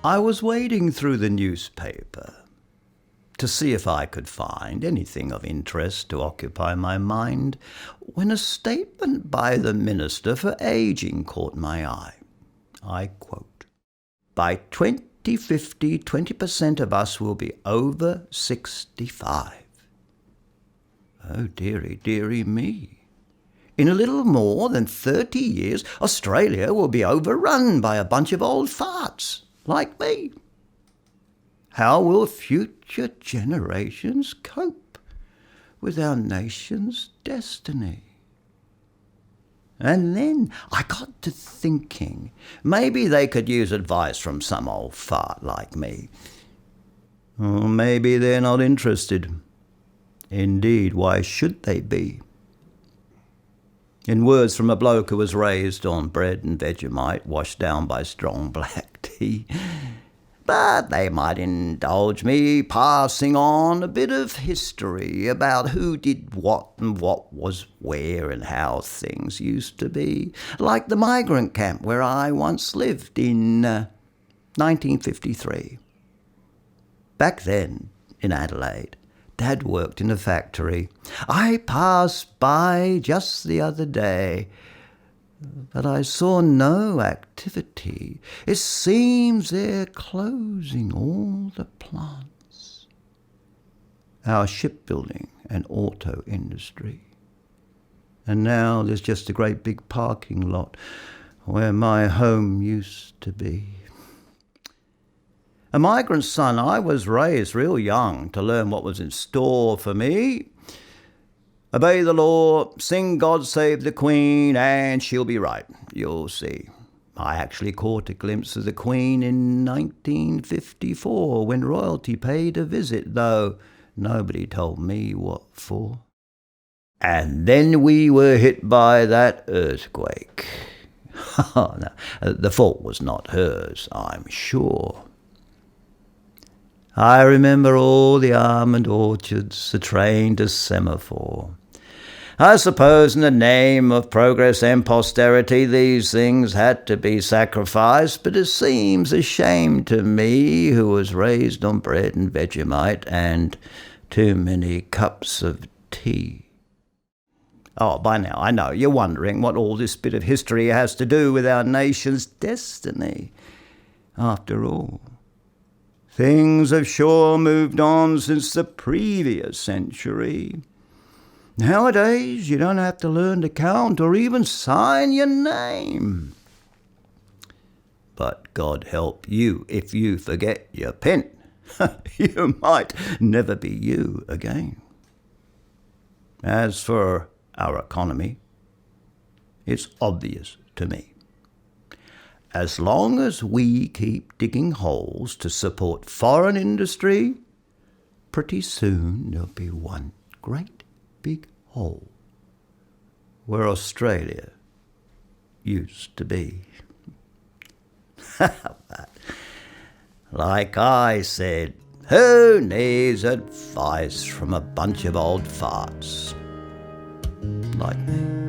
I was wading through the newspaper to see if I could find anything of interest to occupy my mind, when a statement by the Minister for Ageing caught my eye. I quote, "By 2050, 20% of us will be over 65. Oh, dearie, dearie me. In a little more than 30 years, Australia will be overrun by a bunch of old farts like me. How will future generations cope with our nation's destiny?" And then I got to thinking, maybe they could use advice from some old fart like me. Or maybe they're not interested. Indeed, why should they be? In words from a bloke who was raised on bread and Vegemite washed down by strong black tea. But they might indulge me passing on a bit of history about who did what and what was where and how things used to be, like the migrant camp where I once lived in 1953. Back then, in Adelaide, Dad worked in a factory. I passed by just the other day, but I saw no activity. It seems they're closing all the plants. Our shipbuilding and auto industry. And now there's just a great big parking lot where my home used to be. A migrant son, I was raised real young to learn what was in store for me. Obey the law, sing God Save the Queen, and she'll be right, you'll see. I actually caught a glimpse of the Queen in 1954 when royalty paid a visit, though nobody told me what for. And then we were hit by that earthquake. No, the fault was not hers, I'm sure. I remember all the almond orchards, the train to semaphore. I suppose in the name of progress and posterity these things had to be sacrificed, but it seems a shame to me, who was raised on bread and Vegemite and too many cups of tea. Oh, by now I know you're wondering what all this bit of history has to do with our nation's destiny. After all, things have sure moved on since the previous century. Nowadays, you don't have to learn to count or even sign your name. But God help you if you forget your pen. You might never be you again. As for our economy, it's obvious to me. As long as we keep digging holes to support foreign industry, pretty soon there'll be one great big hole where Australia used to be. But, like I said, who needs advice from a bunch of old farts like me?